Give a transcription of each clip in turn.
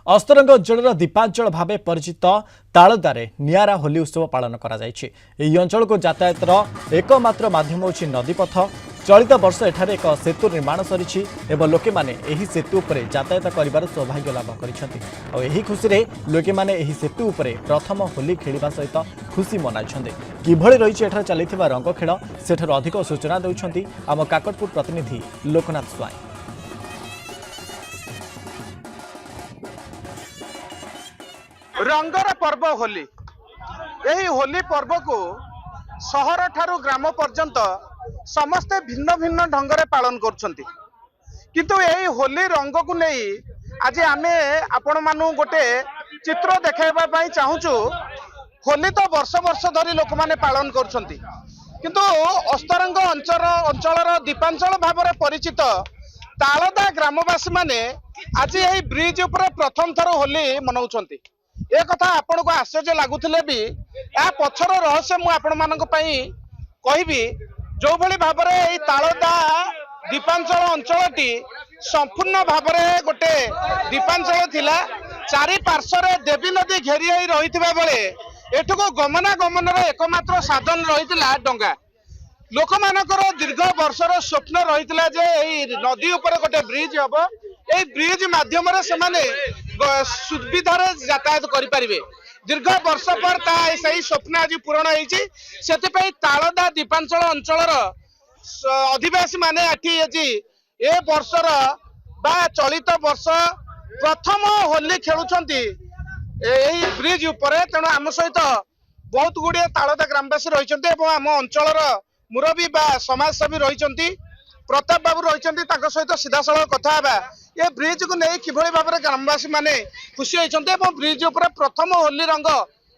अस्तरंग अंचल दीपांचल भाव परिचित तालदारे नियारा होली उत्सव पालन करा जायछि। एही अंचल को यातायातर एकमात्र माध्यम होछि नदीपथ। चलित वर्ष एठारे एक सेतु निर्माण सरिछि एवं लोके माने एही सेतु उपरे यातायात करिबार सौभाग्य लाभ करिसेंति। आ एही खुशी रे लोके माने एही सेतु उपरे प्रथम होली खेलिबा सहित खुशी मनाइछन्ते। किभଳି रहिछि एठारे चलिथिबा रंग खेल सेठार अधिक सूचना देउछन्ति आम काकटपुर प्रतिनिधि लोकनाथ स्वाई। रंगर पर्व होली यही होली पर्व को सहर ठारू ग्राम पर्यंत समस्ते भिन्न भिन्न ढंगरे पालन करछंती। किंतु यही होली रंग को नहीं आज आमे आपण मानु गोटे चित्र देखाइबा पई चाहूचु। होली तो वर्ष वर्ष धरी लोक माने पालन करछंती, किंतु अस्तरंग अंचल दीपांचल भाव परिचित तालदा ग्रामवासी माने आज यही ब्रिज ऊपर प्रथम थर होली मनाउछंती। ए कथा आपण को आश्चर्य लगुले भी या पछर रहस्य मु आपण मानक पई कहबी। जो भली भाबरे एई तालदा दीपांचल अंचलटी संपूर्ण भाबरे गोटे दीपांचल थिला। चारि पार्श्वरे देवी नदी घेरी होई रहितबा बेले एठको गमनागमन एकमात्र साधन रहितला डंगा। लोक मानकर दीर्घ वर्षर स्वप्न रहितला जे एई नदी ऊपर गोटे ब्रिज हबो। एई ब्रिज माध्यम रे सेमाने सुविधार यातायात करें। दीर्घ वर्ष पर सही स्वप्न आज पूरण होती। तालदा दीपांचल अंचल अधिवासी माने ए वर्षर बा चलित वर्ष प्रथम होली खेलुंट ब्रिज उपर। तेणु आम सहित बहुत गुड़े तालदा ग्रामवासी रही आम अंचल मुरबी बा समाजसेवी रही प्रताप बाबू रही सहित सीधासल कथा। ये ब्रिज को नहीं किभली भाव में ग्रामवासी माने खुशी होती। ब्रिज उपर प्रथम होली रंग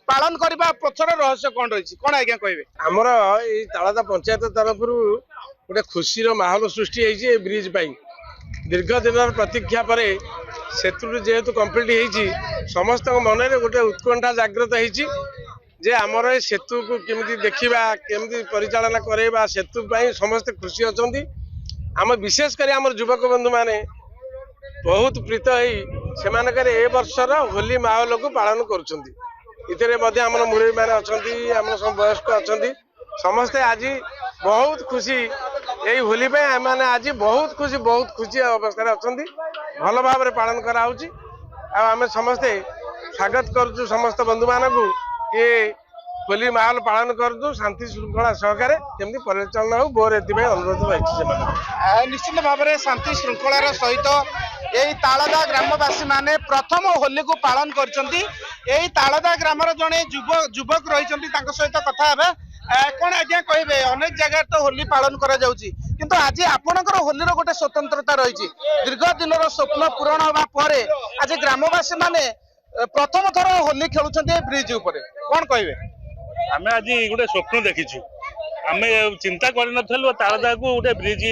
पालन करने पछर रहस्य कौन रही कौन आज्ञा कहे? आमर ये तालदा पंचायत तरफ गोटे खुशी माहौल सृष्टि होती ब्रिज पाई। दीर्घ दिन प्रतीक्षा पर सेतु जेहेतु कम्प्लीट होती समस्त मन में गोटे उत्कंठा जागृत होती जे आमर ये सेतु को केमिति देखा केमिति परिचालना करवा सेतु समस्ते खुशी अच्छा। आम विशेषकर आम युवक बंधु माने बहुत प्रीत से ए वर्षर होली माहौल को पालन कर मुरबी मैंने अच्छा सब वयस्क अच्छा समस्ते आज बहुत खुशी यही होली पे मैंने आज बहुत खुशी अवस्था अच्छा भल भाव पालन कराऊँ। समस्ते स्वागत करुँ समस्त बंधु मान को ये होली माहौल पालन करूँ शांति श्रृंखला सहकार केमती परिचालन हो बोर अनुरोध रही। निश्चित भाव में शांति श्रृंखलार सहित यही तालदा ग्रामवासी माने प्रथम होली को पालन करछंती। यही तालदा ग्रामर जड़े युवक रही सहित कथा है कौन आज्ञा कहे? अनेक जगह तो होली पालन करा जाउची, किंतु आज आपणकर होलीर गोटे स्वतंत्रता रही। दीर्घ दिन स्वप्न पूरण होगा पर आज ग्रामवासी माने प्रथम थर होली खेलुछंती ब्रिज ऊपर कौन कहे? आम आज गोटे स्वप्न देखीचु। आम चिंता कर तालदा को गोटे ब्रिज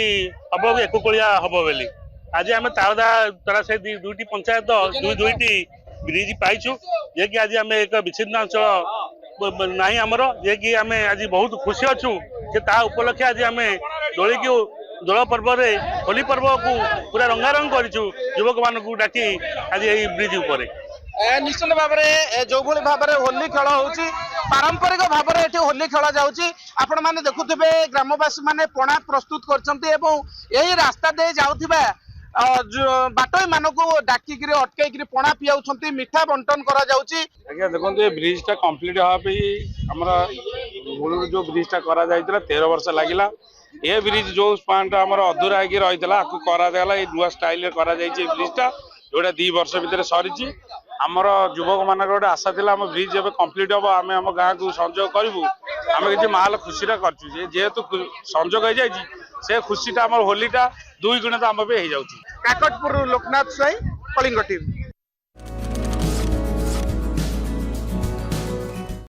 हम एककोलिया हम बोली। आज आम तालदा तारा से दुईटी पंचायत दुईटी ब्रिज पाइछु जे कि आज आम एक विच्छिन्न अंचल नहीं आमर जे कि आम आज बहुत खुशी अच्छु जे ता उपलक्षे आज आम दोली को दोल पर्व होली पर्व को पूरा रंगारंग करूँ युवक मान डाकी आज यही ब्रिज उपर। निश्चित भाव में जो भाव में होली खेल होची पारंपरिक भाव में ये होली खेल जाऊँगी। आपण मैंने देखुवे ग्रामवासी माने पणा प्रस्तुत करछंती एवं यही रास्ता दे जाउथिबा बाटोई मानक डाकिक अटकई पणा पियाउछंती मिठा बंटन करा जाउची। आज्ञा देखो ये ब्रिज टा कंप्लीट हाँपी हमारा मूल जो ब्रिज टा करा जाइतला 13 वर्ष लागिला। ये ब्रिज जो स्पान टा हमारा अधूरा होगी रहीतला आकु करा देला ये नुआ स्टाइल रे करा जाइछि ब्रिज टा जोटा 2 वर्ष भितर सरीछि। आमर युवक मान गोटे आशा था आम ब्रिज जब कम्प्लीट हम आम आम गाँव को संजोग करूँ आम किसी माहौल खुशी कर जेहेतु संजोग हो जाए से खुशी आम होलीटा 2 गुणित आम भी हो जाऊँ। काकटपुर लोकनाथ स्वाई, कलिंग टीवी।